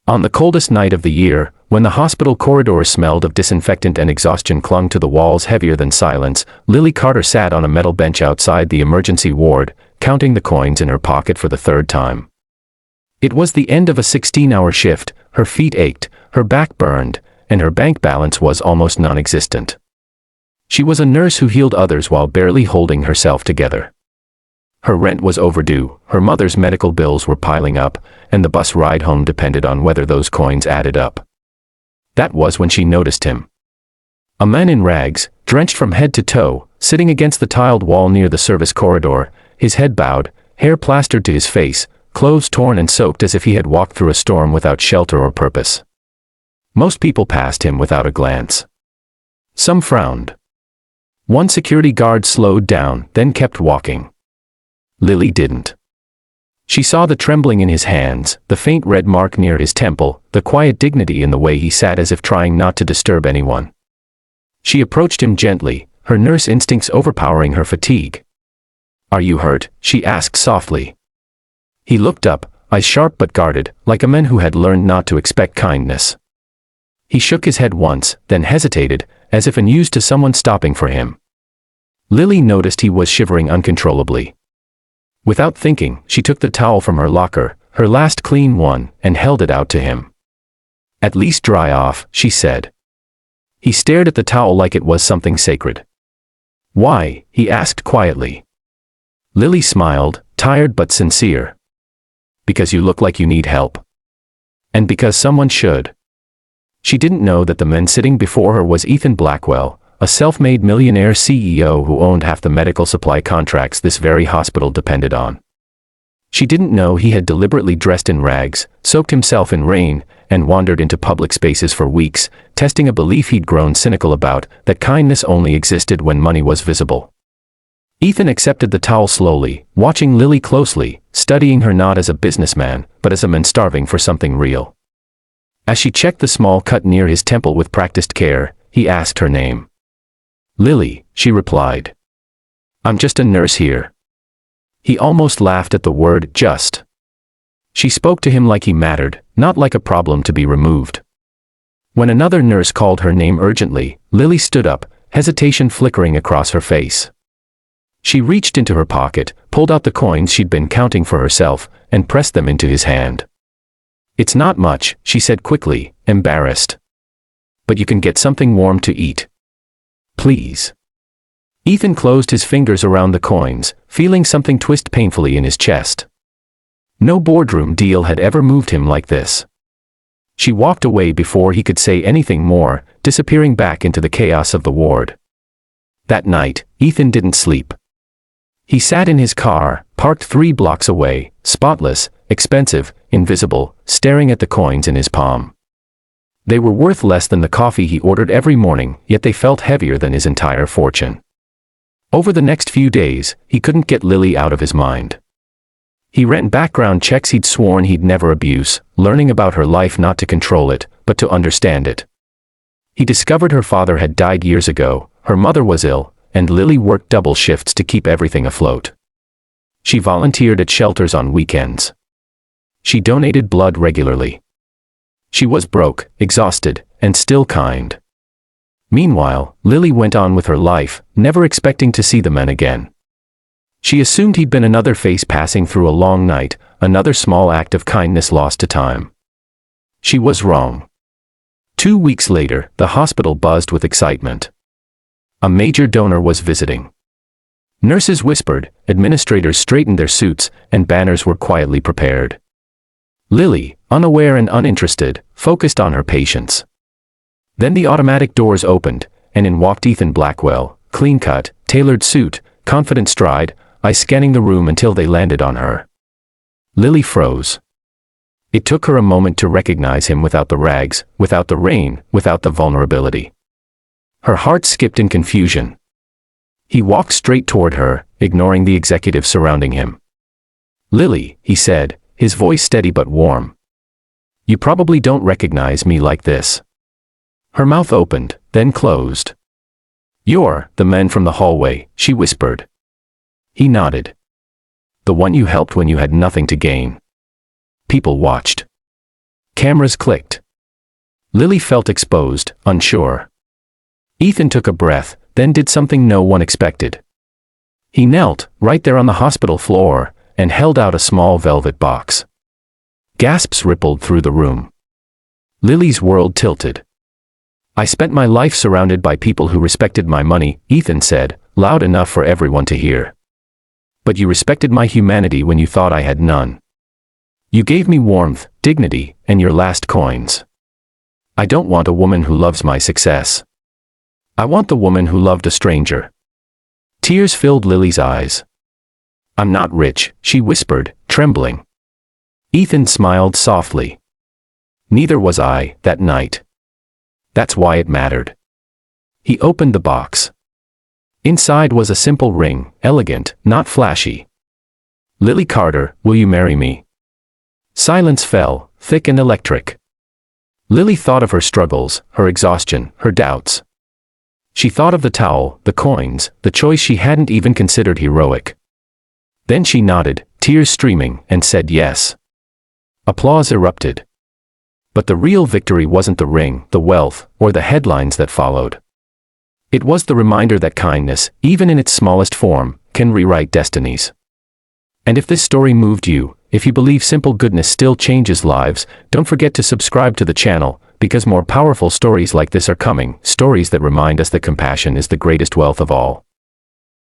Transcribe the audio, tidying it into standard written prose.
On the coldest night of the year, when the hospital corridors smelled of disinfectant and exhaustion clung to the walls heavier than silence, Lily Carter sat on a metal bench outside the emergency ward, counting the coins in her pocket for the third time. It was the end of a 16-hour shift, her feet ached, her back burned, and her bank balance was almost non-existent. She was a nurse who healed others while barely holding herself together. Her rent was overdue, her mother's medical bills were piling up, and the bus ride home depended on whether those coins added up. That was when she noticed him. A man in rags, drenched from head to toe, sitting against the tiled wall near the service corridor, his head bowed, hair plastered to his face, clothes torn and soaked as if he had walked through a storm without shelter or purpose. Most people passed him without a glance. Some frowned. One security guard slowed down, then kept walking. Lily didn't. She saw the trembling in his hands, the faint red mark near his temple, the quiet dignity in the way he sat as if trying not to disturb anyone. She approached him gently, her nurse instincts overpowering her fatigue. "Are you hurt?" she asked softly. He looked up, eyes sharp but guarded, like a man who had learned not to expect kindness. He shook his head once, then hesitated, as if unused to someone stopping for him. Lily noticed he was shivering uncontrollably. Without thinking, she took the towel from her locker, her last clean one, and held it out to him. "At least dry off," she said. He stared at the towel like it was something sacred. "Why?" he asked quietly. Lily smiled, tired but sincere. "Because you look like you need help. And because someone should." She didn't know that the man sitting before her was Ethan Blackwell, a self-made millionaire CEO who owned half the medical supply contracts this very hospital depended on. She didn't know he had deliberately dressed in rags, soaked himself in rain, and wandered into public spaces for weeks, testing a belief he'd grown cynical about, that kindness only existed when money was visible. Ethan accepted the towel slowly, watching Lily closely, studying her not as a businessman, but as a man starving for something real. As she checked the small cut near his temple with practiced care, he asked her name. "Lily," she replied. "I'm just a nurse here." He almost laughed at the word "just." She spoke to him like he mattered, not like a problem to be removed. When another nurse called her name urgently, Lily stood up, hesitation flickering across her face. She reached into her pocket, pulled out the coins she'd been counting for herself, and pressed them into his hand. "It's not much," she said quickly, embarrassed. "But you can get something warm to eat. Please." Ethan closed his fingers around the coins, feeling something twist painfully in his chest. No boardroom deal had ever moved him like this. She walked away before he could say anything more, disappearing back into the chaos of the ward. That night, Ethan didn't sleep. He sat in his car, parked 3 blocks away, spotless, expensive, invisible, staring at the coins in his palm. They were worth less than the coffee he ordered every morning, yet they felt heavier than his entire fortune. Over the next few days, he couldn't get Lily out of his mind. He ran background checks he'd sworn he'd never abuse, learning about her life not to control it, but to understand it. He discovered her father had died years ago, her mother was ill, and Lily worked double shifts to keep everything afloat. She volunteered at shelters on weekends. She donated blood regularly. She was broke, exhausted, and still kind. Meanwhile, Lily went on with her life, never expecting to see the man again. She assumed he'd been another face passing through a long night, another small act of kindness lost to time. She was wrong. 2 weeks later, the hospital buzzed with excitement. A major donor was visiting. Nurses whispered, administrators straightened their suits, and banners were quietly prepared. Lily, unaware and uninterested, focused on her patients. Then the automatic doors opened, and in walked Ethan Blackwell, clean-cut, tailored suit, confident stride, eyes scanning the room until they landed on her. Lily froze. It took her a moment to recognize him without the rags, without the rain, without the vulnerability. Her heart skipped in confusion. He walked straight toward her, ignoring the executives surrounding him. "Lily," he said, his voice steady but warm. "You probably don't recognize me like this." Her mouth opened, then closed. "You're the man from the hallway," she whispered. He nodded. "The one you helped when you had nothing to gain." People watched. Cameras clicked. Lily felt exposed, unsure. Ethan took a breath, then did something no one expected. He knelt, right there on the hospital floor, and held out a small velvet box. Gasps rippled through the room. Lily's world tilted. "I spent my life surrounded by people who respected my money," Ethan said, loud enough for everyone to hear. "But you respected my humanity when you thought I had none. You gave me warmth, dignity, and your last coins. I don't want a woman who loves my success. I want the woman who loved a stranger." Tears filled Lily's eyes. "I'm not rich," she whispered, trembling. Ethan smiled softly. "Neither was I, that night. That's why it mattered." He opened the box. Inside was a simple ring, elegant, not flashy. "Lily Carter, will you marry me?" Silence fell, thick and electric. Lily thought of her struggles, her exhaustion, her doubts. She thought of the towel, the coins, the choice she hadn't even considered heroic. Then she nodded, tears streaming, and said yes. Applause erupted. But the real victory wasn't the ring, the wealth, or the headlines that followed. It was the reminder that kindness, even in its smallest form, can rewrite destinies. And if this story moved you, if you believe simple goodness still changes lives, don't forget to subscribe to the channel, because more powerful stories like this are coming, stories that remind us that compassion is the greatest wealth of all.